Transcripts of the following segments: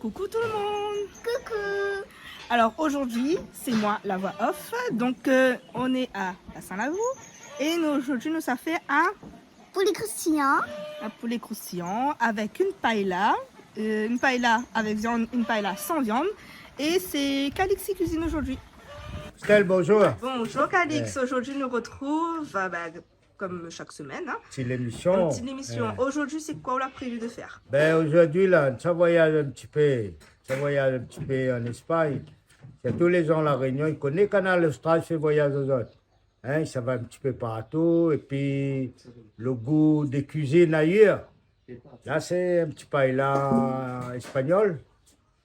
Coucou tout le monde. Coucou. Alors aujourd'hui, c'est moi la voix off. Donc on est à Saint-Lavo et aujourd'hui nous ça fait Poulet croustillant. un poulet croustillant avec une paella avec viande, une paella sans viande. Et c'est Calix qui cuisine aujourd'hui. Estelle, bonjour. Bonjour Calix, aujourd'hui nous retrouve comme chaque semaine. C'est l'émission. Une petite émission. Aujourd'hui c'est quoi on a prévu de faire? Ben, aujourd'hui, là, ça voyage un petit peu. Ça voyage un petit peu en Espagne. C'est tous les gens à La Réunion, ils connaissent Canal Austral, fait voyage aux autres. Hein, ça va un petit peu partout. Et puis, le goût des cuisines ailleurs. Là, c'est un petit paella espagnol.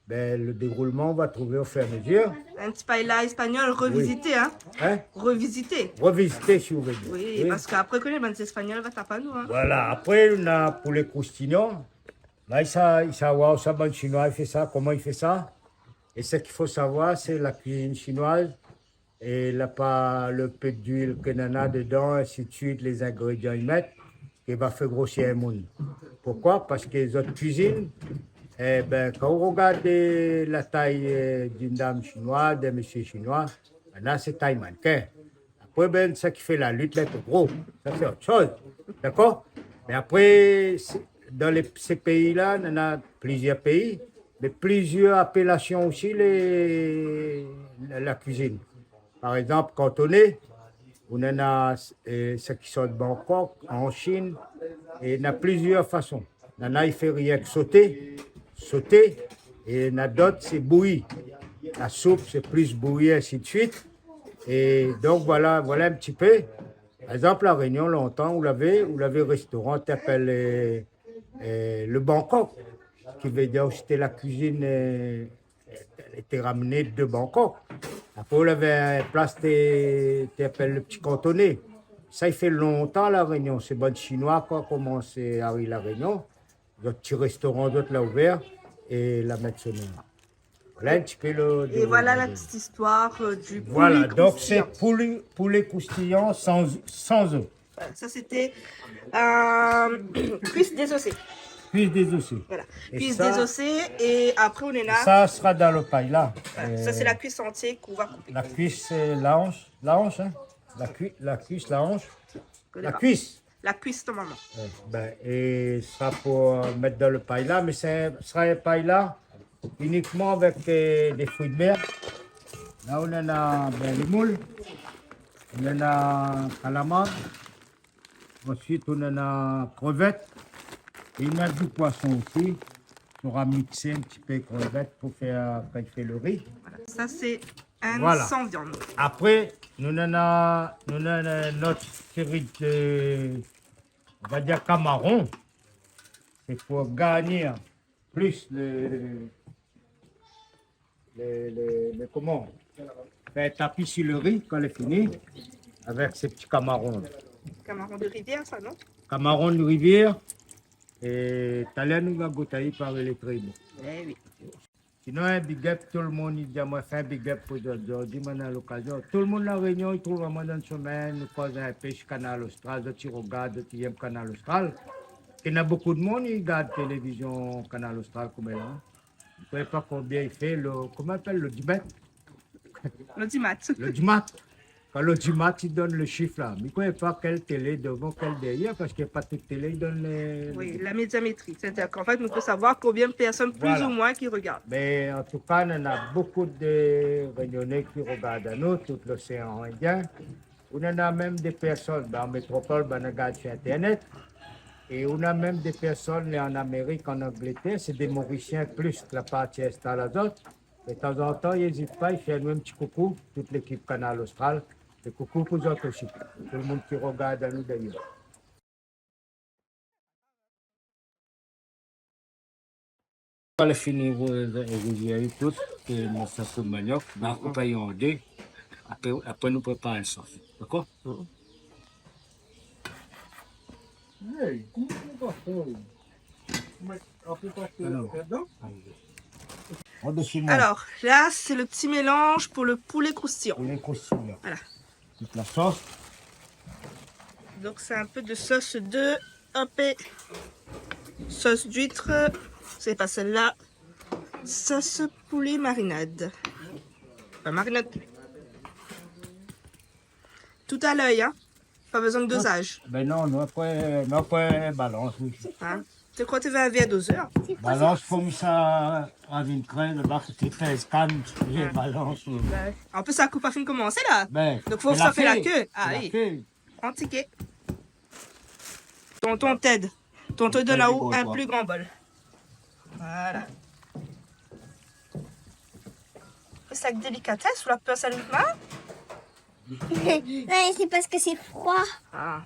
Ben, le déroulement, on va trouver au fur et à mesure. Un petit paella espagnol revisité, hein? Hein? Revisité. Revisiter, si vous voulez. Oui, parce qu'après que les bandes espagnoles va taper à nous, hein? Voilà, après, on a pour les croustillons. Là, il savoir, ça, bon chinois, il fait ça, comment il fait ça. Et ce qu'il faut savoir, c'est la cuisine chinoise. Et là, pas le peu d'huile que l'on a dedans, ainsi de suite, les ingrédients ils mettent, qui va faire grossir un monde. Pourquoi? Parce que les autres cuisines, eh ben, quand on regarde la taille d'une dame chinoise, d'un monsieur chinois, là, c'est taille mannequin. Après, ben, ce qui fait la lutte, là, c'est gros. Ça, c'est autre chose. D'accord? Mais après, dans ces pays-là, il y en a plusieurs pays, mais plusieurs appellations aussi, la cuisine. Par exemple, cantonais, on en a ceux qui sont de Bangkok, en Chine, et il y en a plusieurs façons. Il y en a, il fait rien que sauter, et il y en a d'autres, c'est bouilli. La soupe, c'est plus bouilli, ainsi de suite. Et donc, voilà un petit peu. Par exemple, la Réunion, longtemps, vous l'avez restaurant qui s'appelle le Bangkok, qui veut dire que c'était la cuisine elle était ramenée de Bangkok. Après, vous l'avez place qui s'appelle le petit cantonais. Ça, il fait longtemps, la Réunion. C'est bon chinois, quoi, comment c'est arrivé la Réunion. D'autres petits restaurants, d'autres l'ont ouvert et la mettre sur nous. Voilà un petit peu Et voilà la petite histoire du poulet Voilà, donc c'est croustillant. poulet croustillant sans œufs. Voilà, ça c'était cuisse désossée. Cuisse désossée. Voilà, Et cuisse ça- désossée et après on est là. Ça sera dans le paella. Voilà, ça c'est la cuisse entière qu'on va couper. La cuisse, c'est la hanche. La hanche, hein? La cuisse, la hanche. La cuisse. La cuisse de maman. Ben, et ça pour mettre dans le paella, mais ce sera un paella uniquement avec des fruits de mer. Là, on en a les moules, on en a calamar, ensuite on en a crevettes, et il y a du poisson aussi. On aura mixé un petit peu crevettes pour faire, quand il fait le riz. Voilà. Ça c'est un Voilà. sans viande. Après, nous en a notre série de, on va dire, camarons. C'est pour garnir plus comment? Faire tapis sur le riz quand il est fini avec ces petits camarons. Camarons de rivière, ça non? Camarons de rivière et talent nous va goûter par les tribus. Eh oui. Sinon, un big up, tout le monde, il dit, moi, fais un big up pour aujourd'hui, on a l'occasion. Tout le monde à la Réunion, il trouve vraiment dans une semaine, nous faisons un pêche Canal Austral, d'autres regardent, d'autres aiment Canal Austral. Il y a beaucoup de monde qui regarde la télévision Canal Austral comme elle. Hein. Vous ne savez pas combien il fait, comment on appelle le dimat? L'audimat. Le dimat. Quand le dimat, il donne le chiffre là. Mais il ne connaît pas quelle télé devant, quelle derrière, parce qu'il n'y a pas toute télé, il donne les... Oui, la médiamétrie. C'est-à-dire qu'en fait, on peut savoir combien de personnes plus Voilà. ou moins qui regardent. Mais en tout cas, on a beaucoup de Réunionnais qui regardent à nous, tout l'océan Indien. On en a même des personnes dans la métropole, on regarde sur Internet. Et on a même des personnes en Amérique, en Angleterre, c'est des Mauriciens plus que la partie est à la autre. De temps en temps, ils n'hésitent pas, ils font un petit coucou, toute l'équipe Canal Austral. Et coucou pour eux autres aussi, tout le monde qui regarde à nous d'ailleurs. On va finir vous tout, et nous sommes le manioc, nous coupons en deux, après nous préparons une sauce. D'accord? Alors, là, c'est le petit mélange pour le poulet croustillant. Pour les croustillants. Voilà. Toute la sauce. Donc, c'est un peu de sauce de... Hop, et sauce d'huître. C'est pas celle-là. Sauce poulet marinade. Enfin, marinade. Tout à l'œil, hein. Pas besoin de dosage. Ben non, não é balance. Hein. Tu crois que tu vas à 12 heures? Balance comme ça, à une crème, là, c'était 13 cannes, les balances. En plus, ça coupe à fin de commencer là. Ben, Donc, faut c'est faire la fée, queue. Ah c'est oui. la fée. En ticket. Tonton t'aide. Tonton donne à haut un quoi. plus grand bol. Voilà. C'est avec délicatesse ou la peur sérieusement? Ouais, c'est parce que c'est froid. Ah.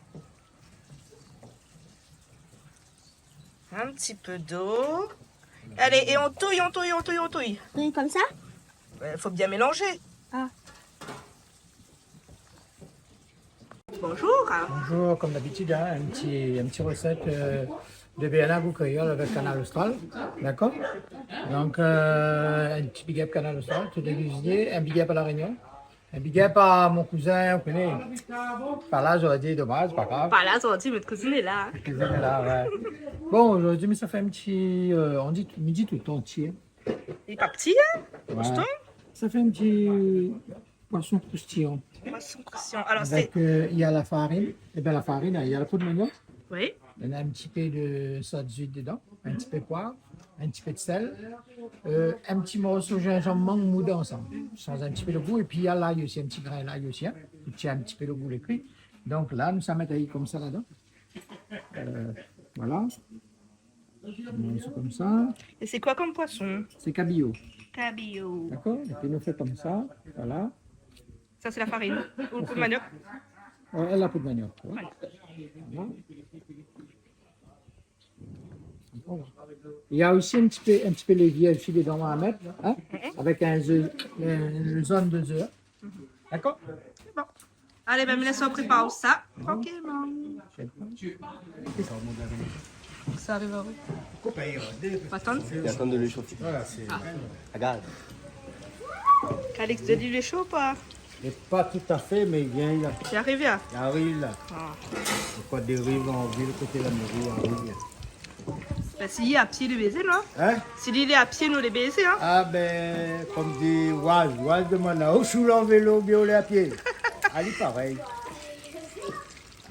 Un petit peu d'eau. Allez, et on touille, on touille, on touille, on touille. Oui, comme ça? Il faut bien mélanger. Ah. Bonjour. Bonjour, comme d'habitude, hein, un petit recette de béarnaise ou créole avec Canal Austral, d'accord? Donc, un petit big up Canal Austral, tous les cuisiniers, un big up à La Réunion, un big up à mon cousin, vous connaissez, par là j'aurais dit dommage, pas grave. Pas là, aujourd'hui, votre cousine est là. Cousin est là, ouais. Bon, aujourd'hui, mais ça fait un petit, on dit midi tout entier. Il est pas petit, hein? Ouais. Juston. Ça fait un petit poisson croustillant. Poisson croustillant. Alors, c'est... Avec, il y a la farine, et bien la farine, il y a la poudre de manioc. Oui. Il y en a un petit peu de sauce d'huile dedans, un petit peu de poivre, un petit peu de sel, un petit morceau de gingembre moudé ensemble, sans un petit peu de goût. Et puis il y a l'ail aussi, un petit grain d'ail aussi, hein, qui a un petit peu de goût les cuits. Donc là, nous sommes mettre comme ça là-dedans. Voilà. C'est comme ça. Et c'est quoi comme poisson? C'est cabillaud. Cabillaud. D'accord? Et puis nous fait comme ça. Voilà. Ça, c'est la farine. Ou le coup de manioc. Et la poudre de manioc. Voilà. Voilà. Il y a aussi un petit peu l'évier aussi dedans à mettre, hein, avec une zone de œufs. D'accord? Bon. Allez, ben, laisse-moi préparer ça. Tranquillement. Ça arrive à où? Pas attendre. Et attendre de l'échauffer. Voilà, c'est... Regarde. Calix de l'huile est chaud ou pas? Mais pas tout à fait, mais il vient, Tu es arrivé là? il arrive là. Ah. Il faut dérive en ville, côté de la mairie, il arrive. Ben, s'il est à pied, le baiser, non? Hein? S'il est à pied, nous les baiser, hein? Ah ben, comme dit Waz demande là, où sous en vélo, bien à pied. Allez, pareil.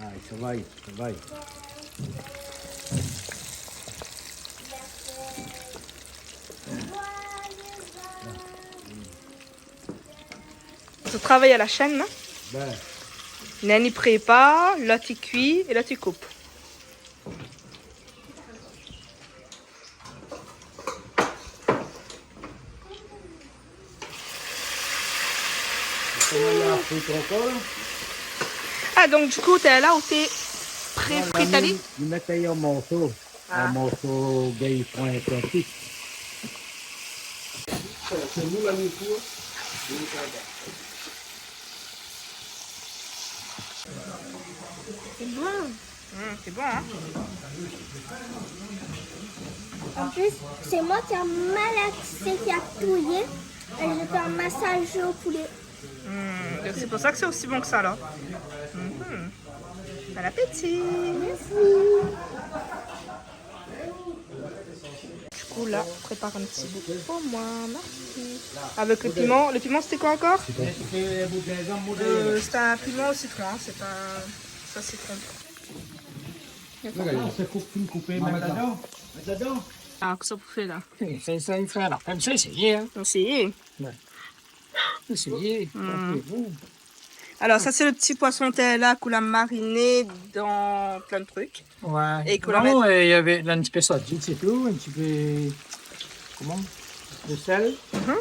Ah, ça va, ça va. Tu travailles à la chaîne, non? Ben, Nani prépare, là tu cuis et là tu coupes. comment il a pris ton col? Ah, donc du coup, t'es là où t'es pré-fritali? Il mettait un morceau gay point atlantique. C'est nous la nourriture. C'est bon. C'est bon, hein? En plus, c'est moi qui a malaxé, qui a touillé. Et je fais un massage au poulet. Donc c'est pour ça que c'est aussi bon que ça, là. Bon appétit! Du coup, là, on prépare un petit bout pour moi. Merci. Avec le piment. Le piment, c'était quoi encore? C'était un piment au citron, hein. C'est pas... Ça, citron. C'est coupé, mettre là-dedans. Ah, que ça pour faire, là? C'est ça, il fait. Alors, comme ça, essayez. Hein. Essayez. Essayez. Alors, ça, c'est le petit poisson là qu'on a mariné dans plein de trucs. Ouais. Et qu'on la Non, il y avait un petit peu ça, c'est tout. Un petit peu. Comment? De sel. Un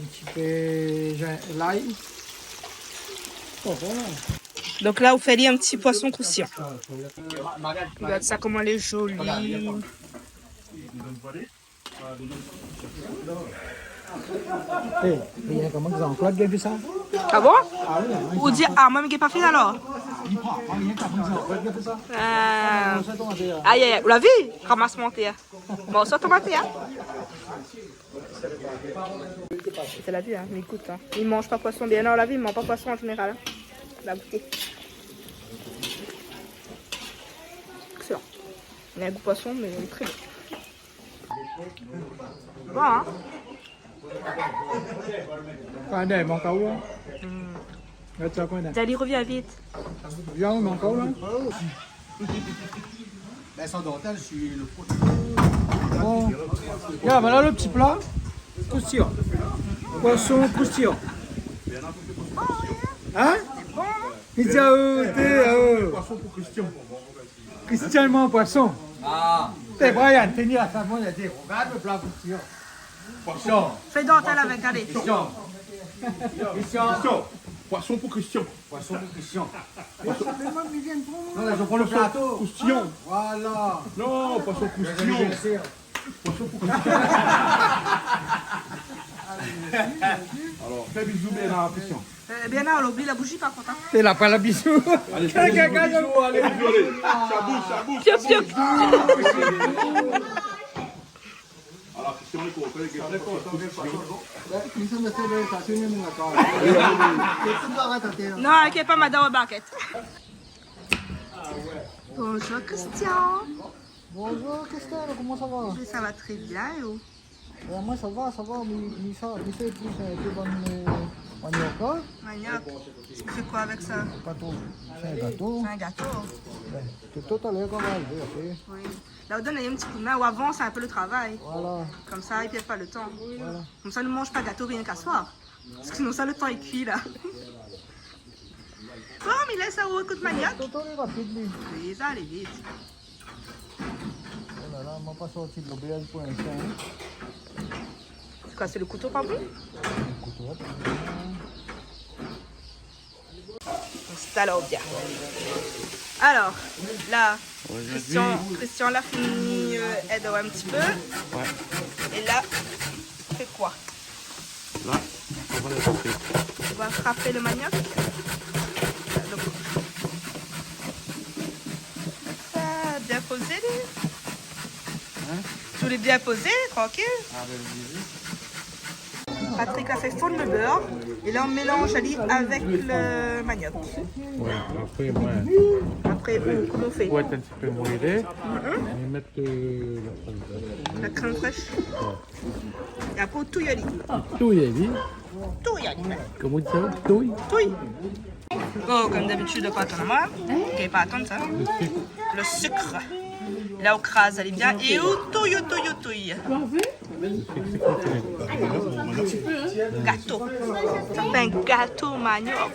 petit peu l'ail. Oh, voilà. Donc là, vous faites un petit poisson croustillant. Regarde ça, comment elle est jolie. Il y a comment ils ont encore bien vu ça? Ah bon? Ah oui, Ou dire, ah, moi, je n'ai pas fait alors. Ah, Aïe, aïe, vous l'avez vu? Ramasse mon thé. Bon, ça, tomate, hein? C'est la vie, hein, mais écoute, hein. Ils ne mangent pas poisson bien. Non, la vie, ils ne mangent pas poisson en général. Hein. La goûter. Excellent. Il y a un goût poisson, mais il est très bon. Bon, hein? Quand est mon caou là? Là, tu as quoi là? Dali, reviens vite. Viens, mon caou là? Ben, son dentelle, je suis le fou. Bon. Regarde, voilà le petit plat. Croustillant. Poisson croustillant. Hein? Il dit à eux, Poisson pour Christian. Christian, mon poisson. Ah. T'es Brian, t'es mis à sa main, il a dit, regarde le plat croustillant. Poisson. Fais dentelle avec, allez. Christian. Christian. Poisson pour Christian. Poisson pour Christian. Non, là, je prends le plateau. Croustillant. Voilà. Non, poisson croustillant. Poisson pour Christian. Alors, fais bisous bien à Christian. Bien là, on oublie la bougie par contre. Hein. T'es là, pas la bisou. Allez, fais bisous, allez, bisous, allez. Chabou. Piop, piop. Alors, Christian, il faut faire les Non, inquiète pas, madame au bucket. Bonjour Christian. Bonjour Christelle, comment ça va? Ça va très bien, et où? Moi ça va, mais fait plus de bonnes manioc. Manioc. Tu fais quoi avec ça? Gâteau. C'est un gâteau. C'est un gâteau. C'est tout à l'heure qu'on va lever, ok? Oui. Là, on donne un petit coup de main ou avant, c'est un peu le travail. Voilà. Comme ça, il perd pas le temps. Voilà. Comme ça, ne mange pas de gâteau rien qu'à soir. Parce que sinon, ça, le temps est cuit là. Bon, mais laisse ça au coup de manioc. Tout est rapide, lui. Oui, ça allait vite. Oh là là, on m'a pas sorti de l'auberge pour l'instant. Hein. C'est quoi, c'est le couteau pas bon? Le couteau, Alors bien. Alors, là, Christian l'a fini aide un petit peu. Ouais. Et là, on fait quoi? Là, on va les frapper. On va frapper le manioc. Donc, ça, bien posé, lui. Tout est bien posé, tranquille. Patrick a fait fondre le beurre. Et là, on mélange Ali avec le manioc. Ouais, après, moi, Après, comment on fait? pour être un petit peu moelleux, on va mettre La crème fraîche. Et après, tout y aller. tout y est, Tout y aller. comment on dit ça? Tout. Tout. Oh, comme d'habitude, pas attendre moi. Ok, pas attendre ça. Le sucre. Là, on crase, elle est bien. Et où touille. Gâteau. Ça fait un gâteau manioc.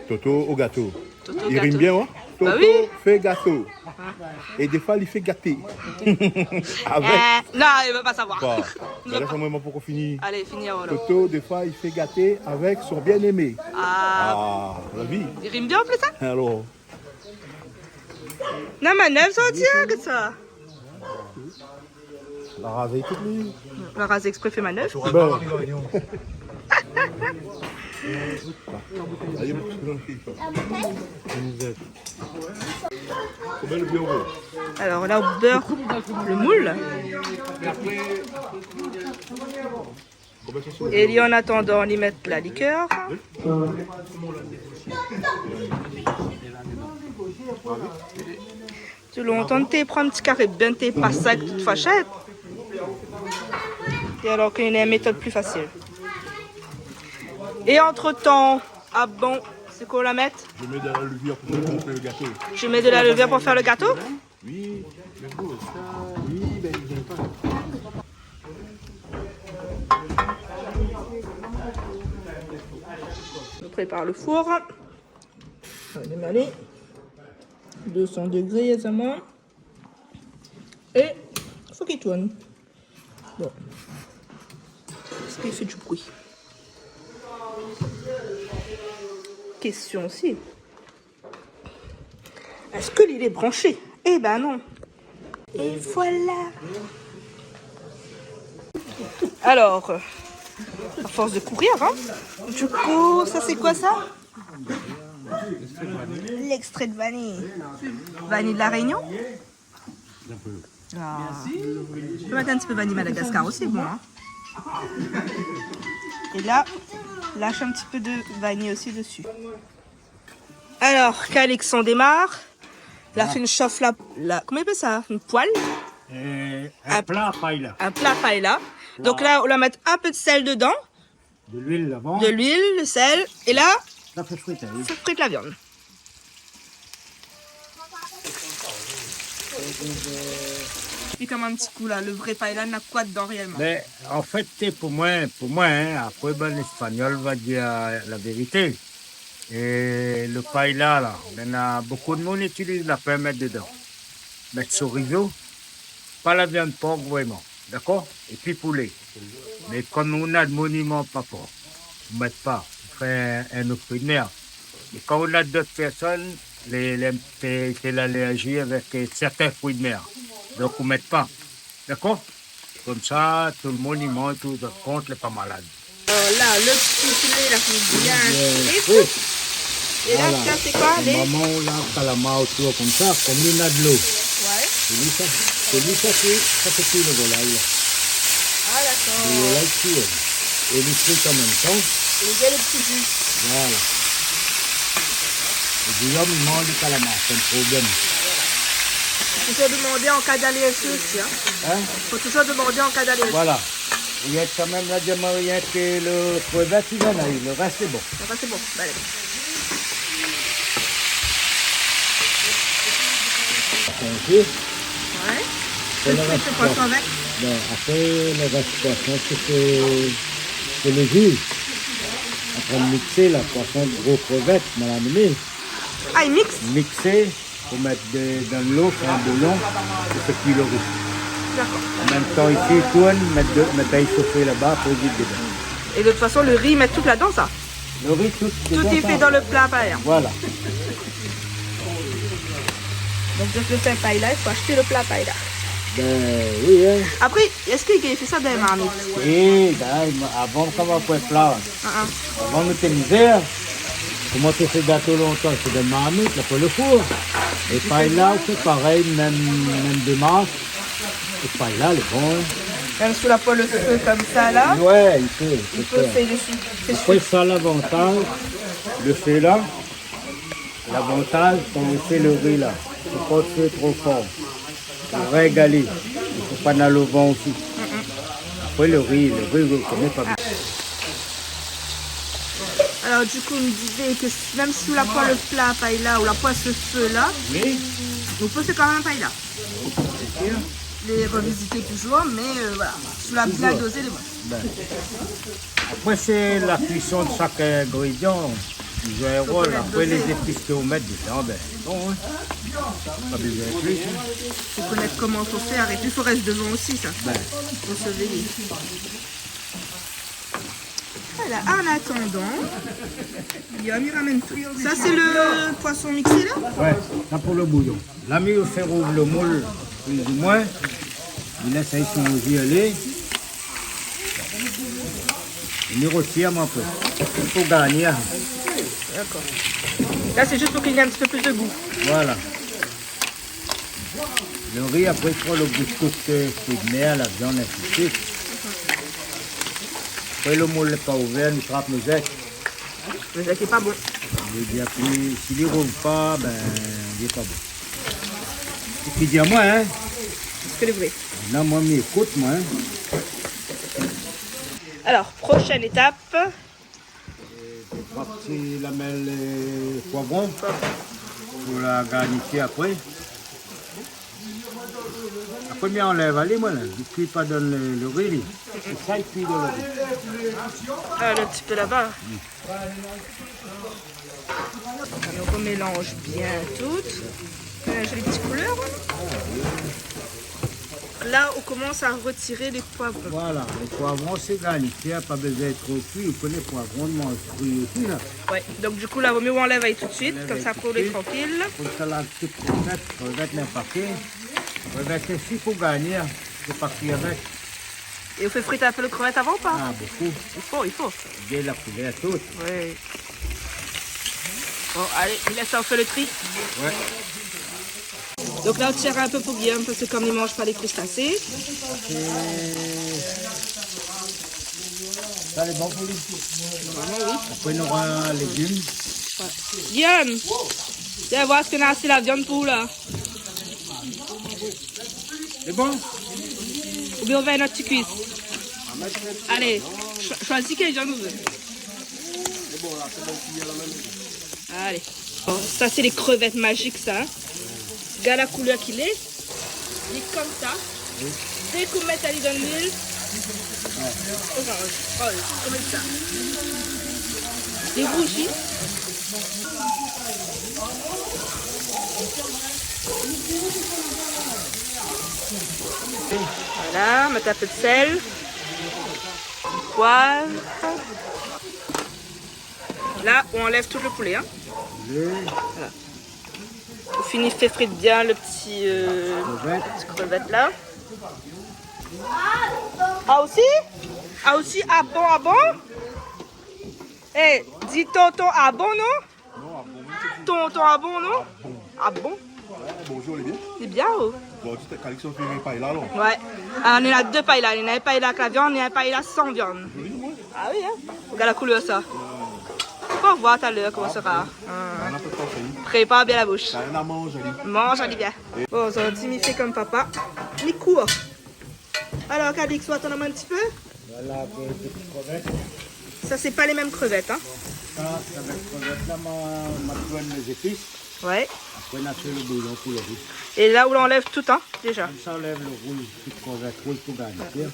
Toto au gâteau. Toto Il gâteau. rime bien, hein? Toto Bah oui. fait gâteau. Et des fois, il fait gâter. Avec. Non, il ne veut pas savoir. Bah, Il mais veut là, pas. c'est moment pour qu'on finisse. Allez, finis alors. Toto, des fois, il fait gâter avec son bien-aimé. Ah, Ah, la vie. il rime bien en plus, ça? Alors, Non, mais neuf sont dire que ça. la rasée toute lui. La rase exprès fait ma neuf. Bon. Combien le bureau? Alors là, on beurre le moule. Et en attendant, on y met la liqueur. Tu longtemps de prendre un petit carré bien t'es pas sec toute fachette. Et alors qu'il y a une méthode plus facile. Et entre temps, ah bon, c'est qu'on la mette? Je mets de la levure pour faire le gâteau. Je mets de la levure pour faire le gâteau? Oui, mais bon, ça. Oui, ben, ils n'aiment pas. Je prépare le four. On va démarrer. 200 degrés aisément. Et il faut qu'il tourne. Bon. Est-ce qu'il fait du bruit? Question aussi. Est-ce que l'île est branché? Eh ben non. Et voilà. Alors, à force de courir, hein. Du coup, ça c'est quoi ça? L'extrait de vanille. Vanille de la Réunion? Ah. Je peux mettre un petit peu vanille Madagascar aussi, bon. Hein. Et là, lâche un petit peu de vanille aussi dessus. Alors, qu'Alexandre démarre. Là, fait une chauffe la comment il appelle ça? Une poêle? Un plat paella. Un plat paella. Donc là, on va mettre un peu de sel dedans, De l'huile d'avant. de l'huile, le sel, et là, Ça fait friter. ça frite la viande. Et comme un petit coup là, le vrai paella n'a quoi dedans réellement? Mais en fait, pour moi hein, après, ben, l'espagnol va dire la vérité. Et le paella, là, maintenant, beaucoup de monde utilise la paille mettre dedans. Mettre chorizo, pas la viande porc vraiment, d'accord? Et puis poulet. Mais comme on a de monuments pas porc, on ne met pas, on fait un autre fruit de mer. Et quand on a d'autres personnes, c'est l'allergie avec certains fruits de mer. Donc on ne met pas, d'accord? Comme ça, tout le monde y mange, tout le monde n'est pas malade. Alors là, le petit poulet, là, c'est bien frite. Et là, Voilà. ça, c'est quoi? Au Les... moment où on a le calamar autour comme ça, comme il y a de l'eau. Ouais. C'est lui ça fait cuire le volaille. Là. Ah, d'accord. Le volaille cuit. Et les frites en même temps. Et il y a le petit jus. Voilà. Et Guillaume, il mange du calamar, c'est un problème. Faut toujours demander en cas d'allergie aussi. Hein. Hein? Faut toujours demander en cas d'allergie. Voilà. Il y a quand même la diamant, que le crevette, il en a eu. Le reste, c'est bon. Enfin, c'est bon. Bah, allez. Okay. Ouais. C'est Tu le fais reste ce poisson avec? Ben, après, le reste poisson, c'est le jus. Après de mixer la poisson de gros crevettes, madame Amélie. Ah, il mixe? Mixer, pour mettre dans de l'eau, faire un bouillon, et c'est cuire le riz. D'accord. En même temps, ici, il tourne, mettre à chauffer là-bas, pour vite dedans. Et de toute façon, le riz, met tout là-dedans, ça? Le riz, tout Tout est fait dans le plat paella. Voilà. Donc, je fais un paella, il faut acheter le plat paella. Ben oui, hein. Après, est-ce qu'il fait ça dans les marmites? Et avant, comment on peut plat, avant de te misère, comment tu fais gâteau longtemps, c'est des marmites, là, pour le four. Et paella, c'est pareil, même démarche. Et paella, le bon. Hein. Même sous la poêle, le feu comme ça, là. Ouais, il Il peut. peut faire dessus. C'est Après, ça, l'avantage, le fait là, l'avantage, quand on fait le riz là, c'est pas le feu trop fort. Pour régaler. Il ne faut pas dans le vent aussi. Après, le riz, vous connaissez pas bien. Alors, du coup, on me disait que même sous la poêle, le plat paella ou la poêle ce feu là, Oui, on peut faire quand même un paella. Les revisiter toujours, mais voilà, sous la bien dosée, les bons. après, c'est la cuisson de chaque ingrédient qui joue un rôle. Après, les épices qu'on met dedans, ben, bon, hein. Pas besoin de plus. Hein. Il faut connaître comment il faut faire et puis il faut rester devant aussi, ça. Ben, Il faut se veiller. Voilà, en attendant, Guillaume, il ramène tout. Ça, c'est le poisson mixé là? ouais, ça pour le bouillon. L'ami, il fait rouvrir le moule, plus ou moins. Il laisse son violet. Il y retire un peu. Il faut gagner. D'accord. Là, c'est juste pour qu'il y ait un petit peu plus de goût. Voilà. Le riz, après, il prend le goût de fruits de mer, la viande, ainsi de suite. Après, le moule n'est pas ouvert, il frappe nos ailes. Mais ça, c'est pas bon. S'il ne rouvre pas, ben, il n'est pas bon. Et puis, dis-moi, hein. C'est que les vrais. Non, moi, m'écoute, moi. Hein. Alors, prochaine étape. Trois petits lamelles poivrons pour la garniture après. Après, bien, on enlève, allez, moi, là. Il ne cuit pas dans le riz. C'est ça, il cuit dans le riz. Ah, le petit peu là-bas. Donc, on mélange bien toutes. Mélanger les petites couleurs. Là, on commence à retirer les poivrons. Voilà, les poivrons, c'est garniture, pas besoin d'être trop cuit. Vous connaissez les poivrons, on mange cuit aussi, là. Ouais, donc du coup, là, vaut mieux on enlève tout de suite, comme ça, pour les tranquille. Comme ça, la petite crevette n'importe quel. Crevette aussi pour gagner, c'est pas cuit avec. Et on fait friter un peu le crevette avant ou pas? Ah, beaucoup. Il faut. Bien la couleur toute. Oui. Bon, allez, il laisse en fait le tri. Ouais. Donc là, on tire un peu pour Guillaume, parce que comme il ne mange pas les crustacés. Ça, c'est bon pour lui. Vraiment, oui. Après, on aura un légume. Ouais. Guillaume, viens voir ce qu'on a assez la viande pour là. C'est bon? Ou bien on va à notre petite cuisse. Allez, choisis quel genre vous voulez. Allez. Bon, ça, c'est les crevettes magiques, ça. Hein. Regarde la couleur qu'il est. Il est comme ça. Dès qu'on met ça dans l'huile, orange, comme ça. Les rougis. Voilà, mettre un peu de sel, poivre. Là, on enlève tout le poulet. Hein. Voilà. On finit fait frire bien le petit crevette là. Ah aussi? Ah aussi, ah bon? Eh, dis tonton ah bon non? Non, Tonton ah bon non? Ah bon? bonjour Olivier. C'est bien oh? Bon, tu t'es collection fait mes pailles là, alors. Ouais. Ah, on est là deux pailles là. On a un paille là avec la viande et un paille là sans viande. Ah oui, hein? Regarde la couleur ça. On va voir tout à l'heure comment ça sera. On a peu de temps, c'est Prépare bien la bouche. T'as rien à manger, Ali. Mange, Olivia. Bon, ça va fait comme papa. Il court. Alors, Cadix, tu attends un petit peu? Voilà, des petites crevettes. Ça, c'est pas les mêmes crevettes, hein? Ça, avec crevettes, là, ma douane les épices. Ouais. Après, on a fait le bouillon pour le riz. Et là où on enlève tout, hein, déjà. Comme ça, on enlève le rouge, petite crevette rouge pour garniture.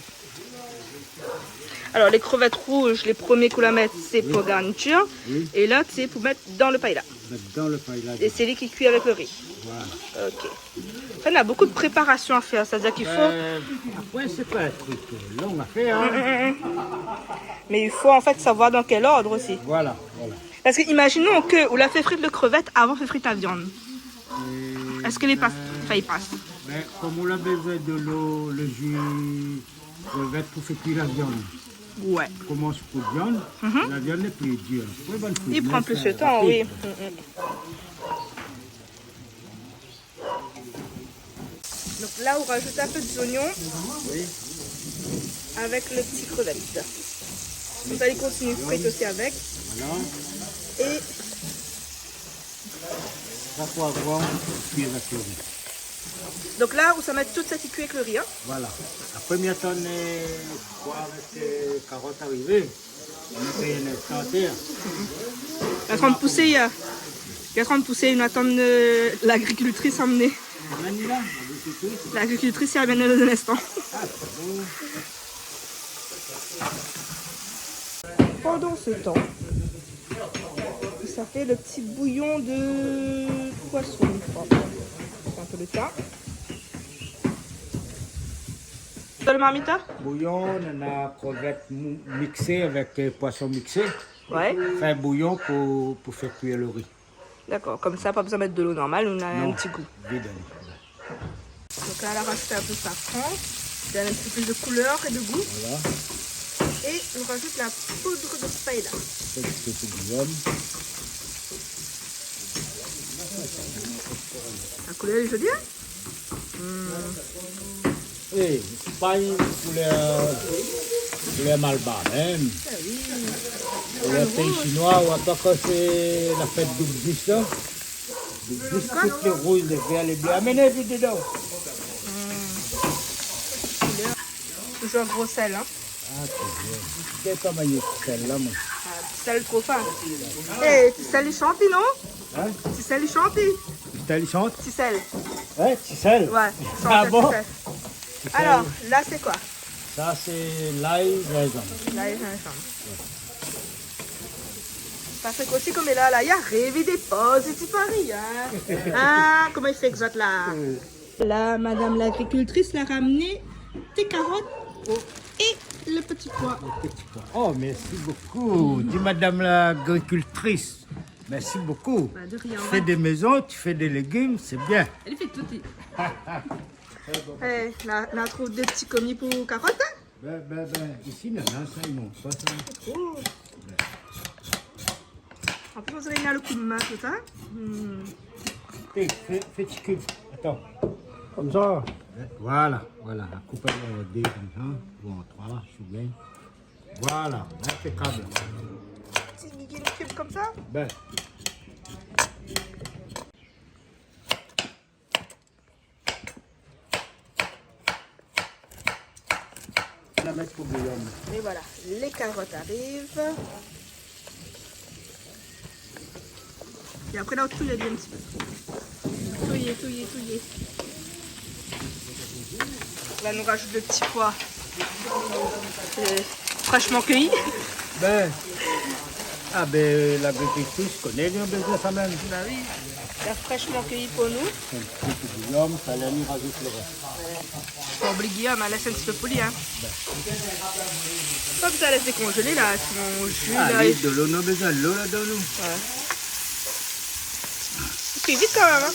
Alors, les crevettes rouges, les premiers qu'on la mettre, c'est pour garniture. Oui. Et là, c'est pour mettre dans le paella. Mettre dans le paille là. Et c'est lui qui cuit avec le riz. Voilà. Ok. Enfin, on a beaucoup de préparation à faire. C'est-à-dire qu'il faut... Après, c'est pas un truc long à faire. Hein. Mais il faut en fait savoir dans quel ordre aussi. Voilà, voilà. Parce que imaginons que on l'a fait frire le crevette avant fait frire ta viande. Est-ce que les passes... Enfin, ils passent. Mais comme on a besoin de l'eau, le jus, crevette pour faire cuire la viande. Ouais. On commence pour la viande. La viande est plus dure. Il prend plus de temps, oui. Donc là, on rajoute un peu d'oignons avec le petit crevette. Comme ça, il continue frire aussi avec. Voilà. Et Ça faut avoir cuire la viande. donc là, on s'en met toute cette cuit avec le riz. Hein. Voilà. Après, on attend quoi avec les carottes arrivées. On met une santé. Il est en train de pousser, il est en train de pousser, on attend l'agricultrice emmener. Manila, L'agricultrice, elle vient dans un instant. Pendant ce temps, ça fait le petit bouillon de poisson, je crois. C'est un peu le cas. Dans le marmita? Bouillon, on a crevettes mixées avec poisson mixé. Ouais. Fait un bouillon pour faire cuire le riz. D'accord, comme ça, pas besoin de mettre de l'eau normale, on a un Non. petit goût. Vide. Donc là, elle a rajouté un peu de safran, donne un petit peu plus de couleur et de goût. Voilà. Et on rajoute la poudre de paella. Un petit peu de bouillon. La couleur est jolie, hein? Et paille pour les malbas, hein. Pour les pays chinois, ou attends que c'est la fête d'Oubdis, là. D'Oubdis, toutes les rouges, les verts, les bleus. Amenez vite dedans. Toujours un gros sel, hein? Ah, c'est bien. C'est pas magnifique, celle-là, moi. Ah, petit sel trop fin. Eh, petit sel les champi, non? Hein? Petit sel les champi. T'as chante? Petit sel. Ouais, Tissel. Ouais. Ah bon? Petit sel. Alors, là, c'est quoi? Ça, c'est l'ail raisin. Là, il y a un champ. Parce que aussi, comme il est là, il y a rêvé des pauses et du Paris, hein? Ah, comment il fait exact là? Là, madame l'agricultrice l'a ramené des carottes et le petit pois. Oh, merci beaucoup. Dis madame l'agricultrice. Merci beaucoup. Bah, de rien. Tu fais des maisons, tu fais des légumes, c'est bien. Elle fait tout. Eh, là, on trouve des petits commis pour carottes, hein? Ben, ici, non, ça, non, pas ça. Oh. En plus, vous avez le coup de main, tout ça. Fais petit cube. Attends. Comme ça. Voilà. Coupe des comme ça. Bon, 3, je suis bien. Voilà, impeccable. Petit Guigui le cube comme ça. Ben. la mettre pour Guillaume. Et voilà, les carottes arrivent. Et après là, touiller un petit peu. Touiller. Là, nous rajoute le petit pois. Fraîchement cueilli. Ben, l'agricultrice connaît bien besoin ça même. Bah oui, là, fraîchement cueilli pour nous. Pour Guillaume, ça là, nous rajoute le reste. Faut oublier Guillaume, laisse un petit peu poli. Hein. Pas que ça laisse décongeler là, sinon jus là. Allez, de l'eau, on a besoin de l'eau là-dedans, nous. Ouais. Il cuit vite quand même. Hein.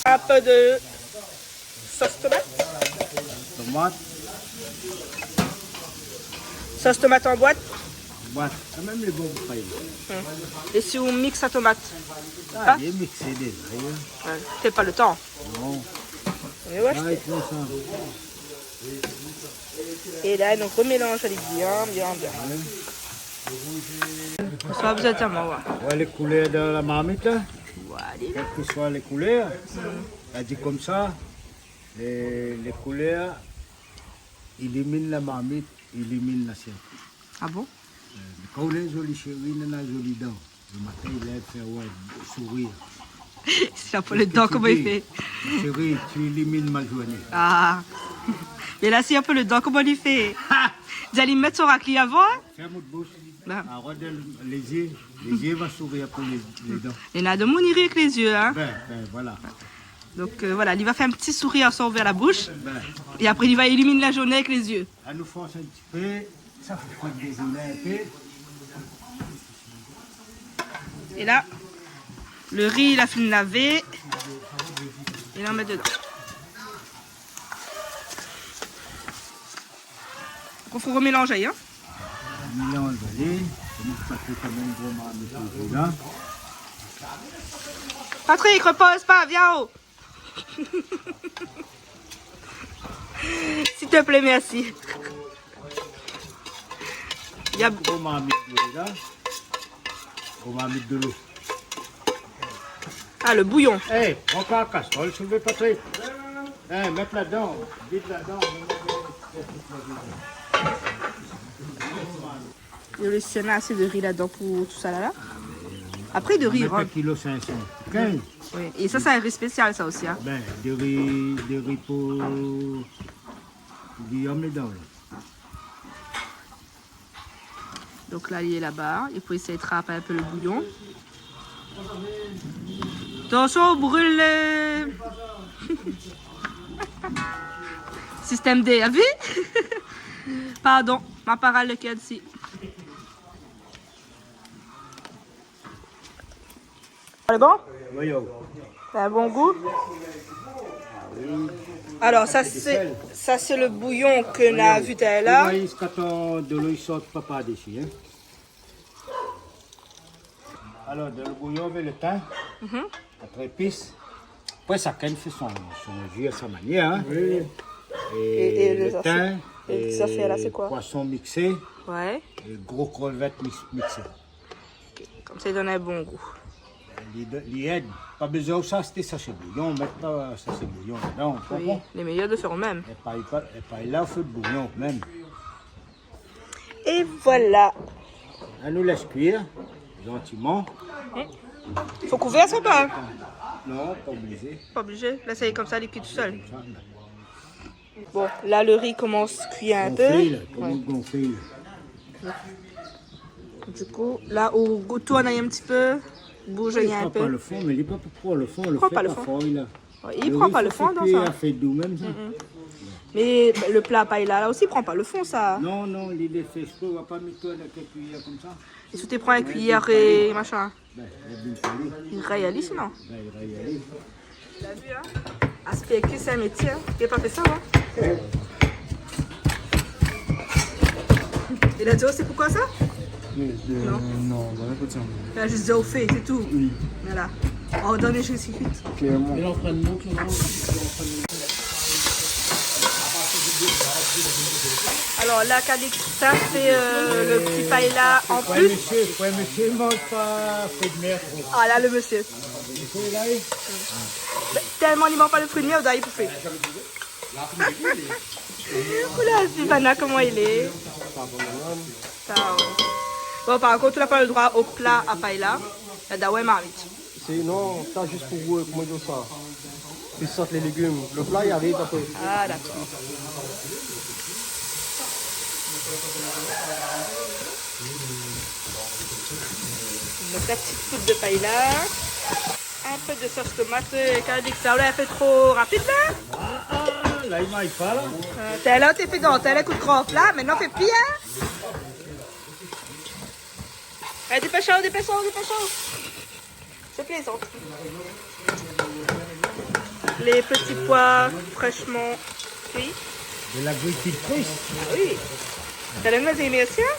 Un peu de sauce tomate. Tomate, Sauce tomate en boîte. boîte, quand même les bons pailles. Et si on mixe la tomate. Ah, il est mixé déjà. Ouais, t'as pas le temps. Non. Et, ouais, Ah, il faut ça. et là, donc remélange avec bien. Ça va vous être moi. Ouais, les couleurs de la marmite là. Voilà. Quelles que soient les couleurs, elle dit comme ça, les couleurs éliminent la marmite, éliminent l'assiette. Ah bon? Quand on est joli chéri, on a joli dents. Le matin, il aime faire ouais, sourire. C'est un peu le dent, comment il fait? Chéri, tu élimines ma journée. Ah. Et là, c'est un peu le dent, comment il fait? Vous allez me mettre son raclis avant? Hein? Ferme votre bouche. Ben. Arrête les yeux vont sourire pour les dents. Il y en a de mon avec les yeux. Hein? Ben, voilà. Donc voilà, il va faire un petit sourire sans ouvrir la bouche. Ben, Et après, il va éliminer la journée avec les yeux. elle nous force un petit peu. Ça fait quoi de déjeuner un peu. Et là, le riz, il a fini de laver. Il en met dedans. Donc, il faut remélanger. Hein? Mélange, allez. Ça fait quand même vraiment un peu là. Patrick, repose pas, viens haut. S'il te plaît, merci. Il y a... On m'a mis de l'eau là. On m'a mis de l'eau. Ah, le bouillon. Hé, prends pas la casserole, s'il vous plaît, Patrick. Hé, mets là-dedans. Vite là-dedans. Il y a le Sénat assez de riz là-dedans pour tout ça là. Après, de riz On met rond. 1,5 kg. 15. Oui. Et ça, c'est un riz spécial, ça aussi. Hein. Ben, de riz pour Guillaume les dents. Donc là, il est là-bas. Il faut essayer de trapper un peu le bouillon. Attention, brûle le... Système D, à vu? Pardon, ma parole le cadre ici. C'est bon? Oui, Ça a un bon goût? Alors, ça c'est le bouillon qu'on a vu tout à l'heure. Oui, quand de l'eau, il sort pas d'ici. Hein. Alors, dans le bouillon, on met le thym, après épices. Après, chacun fait son jus à sa manière. Hein. Oui. Et le thym, et ça fait là, c'est quoi? Poisson mixé, Ouais. et gros crevettes mixées. Okay. Comme ça, il donne un bon goût. Les aides, pas besoin de ça, c'était sachet bouillon, on met pas sachet bouillon dedans. Oui, les meilleurs de faire eux-mêmes. Et pas là, on fait le bouillon même. Et voilà. Elle nous laisse cuire, gentiment. Il faut couvrir ça ou pas? Non, pas obligé. Pas obligé. Là, ça y est comme ça, il cuit tout seul. Bon, là, le riz commence à cuire un peu. Gonflé, là, comme gonflé. Du coup, là, au goût, tourne un petit peu. Bouge Il un prend pas peu. le fond, mais il ne peut pas prendre le fond. Il prend pas le fond. Là. Ouais, il prend pas le fond dans ça. Il fait doux même ça. Mais le plat paella là aussi, il prend pas le fond, ça. Non, il est fait. Je ne vais pas mettre toi avec la cuillère comme ça. Et si tu prends la cuillère et machin, Ben, il est bien calé. il réalise sinon. Ben, il va y aller. Tu as vu, hein? Aspect que c'est un métier, hein? Tu n'as pas fait ça, hein? Et la Joe, c'est pourquoi ça? Non. Non, on va pas dire. Là, juste dire au fait, c'est tout. Oui. Voilà. Oh, donne les choses si vite. Clairement. Alors là, Cadix, ça c'est le petit paella en Ouais, plus. monsieur, il ne mange pas fruits de mer trop. Ah là, le monsieur. Monsieur, là, Tellement il ne mange pas le fruit de mer, il doit y bouffer. Oula, Sivana, comment il est? Ciao. Bon, par contre, tu n'as pas le droit au plat à paella. Dawa et marmite. C'est non, ça juste pour comment dire ça. Tu sortes les légumes. Le plat il arrive après. Ah, d'accord. Donc la petite soupe de paella. Un peu de sauce tomate. Quand elle dit que ça l'a fait trop rapide là. Là, il m'aille pas, là. T'es là, t'es fait dans t'es coup de crof là. Maintenant, fais pire. Allez, dépêchons, dépêchons, dépêchons. C'est plaisant. Les petits pois fraîchement cuits. De la grille fraîche. Oui. T'as la noix aussi, hein?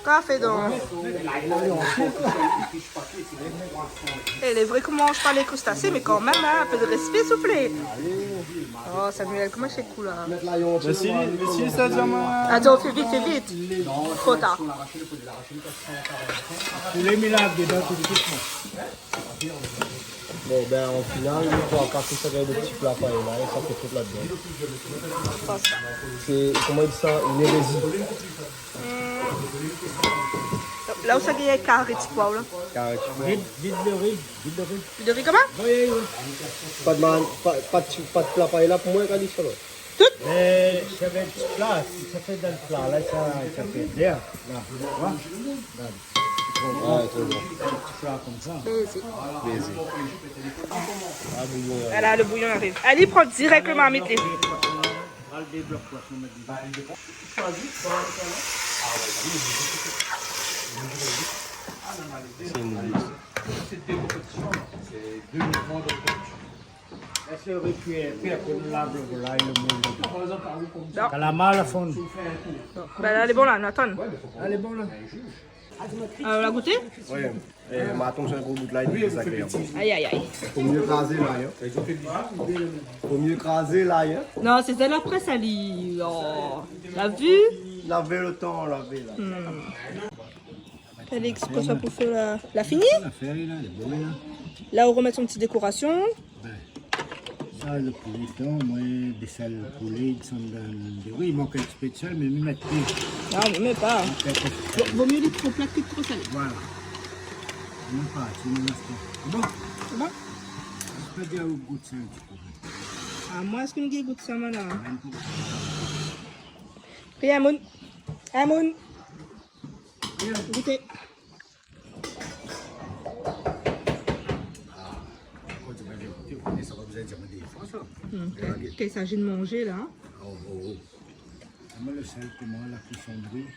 Café donc. Et les vrais qu'on mange pas les crustacés, mais quand même, hein, un peu de respect, s'il vous plaît. Oh, Samuel, comment c'est cool là. Monsieur, ça jamais. Attends, fais vite, fais vite. Trop tard. Tous les mélanges dedans, tout de suite. Bon ben en finale, on va passer ça avec des petits plats paella et ça fait tout là-dedans. C'est comment dire ça, une hérésie. Là où ça gagne carré de pois là. Carré. Vite de riz, vite de riz. Tu devrais comment? Oui, oui. Pas de plat paella pour moi quand il ça là. Mais ça va être plat, si ça fait dans le plat, là, ça fait bien. Là, tu vois? Là. Ouais, trop bon. Petit plat comme ça. Plaisir. Voilà, le bouillon arrive. Allez, prends direct le marmite. C'est une douce. Laisse le riz cuire, puis après on lave le volaille, le moule. Non. Calamar, la fonde. Ben là, elle est bonne là, Nathan. Elle est bonne là. On l'a goûté? Oui. Et maintenant j'ai un gros bout de l'ail, c'est agréable. Aïe, aïe, aïe. Faut mieux craser l'ail. Faut mieux craser l'ail. Non, c'est celle après, ça lit. Oh. T'as vu? Laver le temps, laver là. Félix, quoi ça pour faire la finie? La ferry là, elle est bonne là. Là, on remet son petite décoration. Ça, le poulet, moi, des salles de poulet, ils sont dans le riz. Il manque un petit peu de sel, mais ils mettent plus. Non, mais même pas. Vaut mieux les trop plats que trop salés. Voilà. Non pas, c'est une masque. Bon, C'est bon? je peux dire au goût de ça un petit peu. Ah, moi, est-ce qu'on a goût de ça maintenant? Puis, Amoun. Amoun. Goûtez. Qu'il s'agit de manger là. Moi, le sel, comment la cuisson de riz.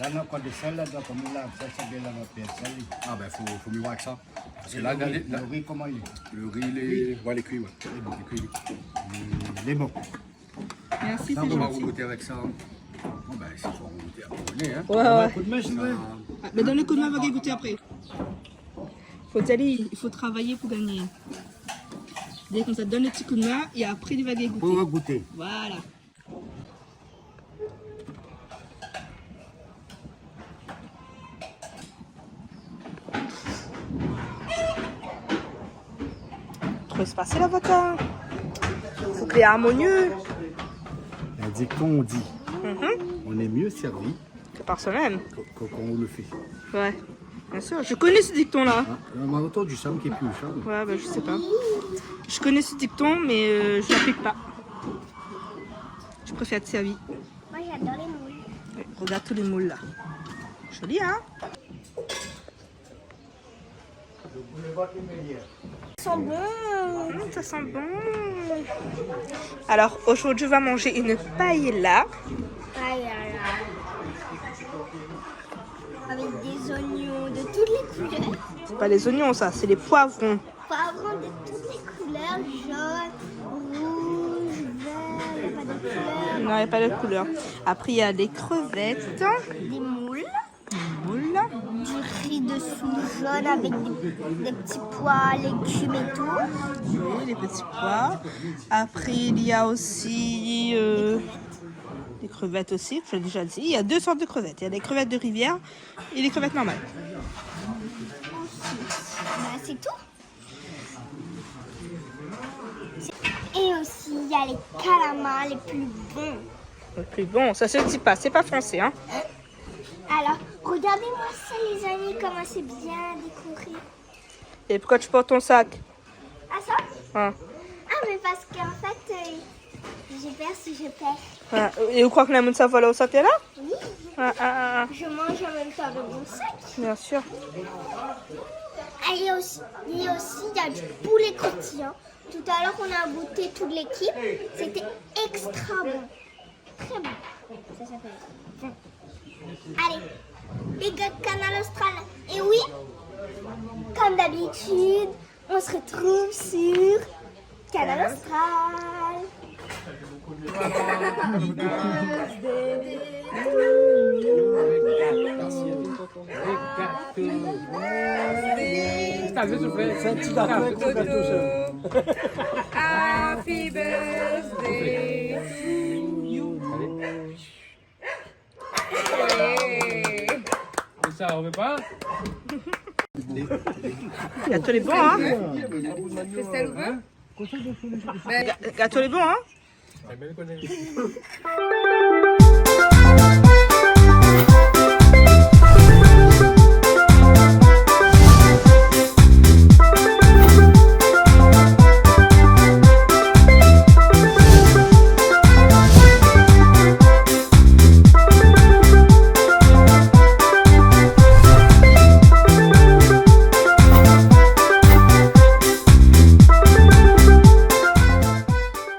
Là, non, quand le sel, là, donc, comme il a ça vient là, notre père, sel. Ah ben faut mieux voir que ça. Parce que Et là, le riz, le riz, comment il est? le riz, les cuits, ouais. Les cuits. Il est bon. Merci, Ça, c'est on va gentil. goûter avec ça. Bon ben, c'est pour goûter à bonnet, hein. Ouais, ouais. Un coup de main, je veux. Ah, mais donne le coup de main, on va goûter après. Il faut travailler pour gagner. Dès qu'on te donne le petit coup de main et après, il va goûter. Pour goûter. Voilà. Trop espacé la voiture. Faut que les harmonieux. Un dicton, on dit on est mieux servi Que par semaine. quand on le fait. Ouais. Bien sûr. Je connais ce dicton-là. Hein? On m'a entendu ça, qui est plus ça. Ouais, bah je sais pas. Je connais ce dicton, mais je l'applique pas. Je préfère être servi. Moi, j'adore les moules. Ouais, regarde tous les moules là. Joli, hein? Ils sont bons. Ça sent bon. Alors, aujourd'hui, on va manger une paella. Aïe, aïe, aïe. Avec des oignons de toutes les couleurs. C'est pas les oignons, ça, c'est les poivrons. Poivrons de toutes les couleurs. Jaune, rouge, vert, il n'y a pas de couleur. Non, il n'y a pas de couleur. Après, il y a des crevettes, Des moules. moules, Du riz dessous jaune avec des petits pois, légumes et tout. oui, les petits pois. Après, il y a aussi des crevettes aussi, je l'ai déjà dit. Il y a deux sortes de crevettes. Il y a des crevettes de rivière et des crevettes normales. Bah, c'est tout. Et aussi, il y a les calamars les plus bons. Le plus bon, ça se dit pas, c'est pas français, hein. Alors, regardez-moi ça, les amis, comment c'est bien décoré. Et pourquoi tu portes ton sac? Ah, ça? Hein. Ah, mais parce qu'en fait, j'ai peur si je perds. Ah, et vous croyez que la monde va là au sac est là? Oui, Ah. je mange en même temps de mon sac. Bien sûr. Ah, il y a aussi, il y a du poulet croustillant. Tout à l'heure, on a goûté toute l'équipe. C'était extra bon. Très bon. Ça s'appelle. Bon. Allez, les gars de Canal Austral. Et oui, comme d'habitude, on se retrouve sur Canal Austral. C'est un petit gâteau avec un gâteau seul. Happy birthday to you. Ça, on veut pas? Gâteau les bons, hein? Gâteau les bons, hein?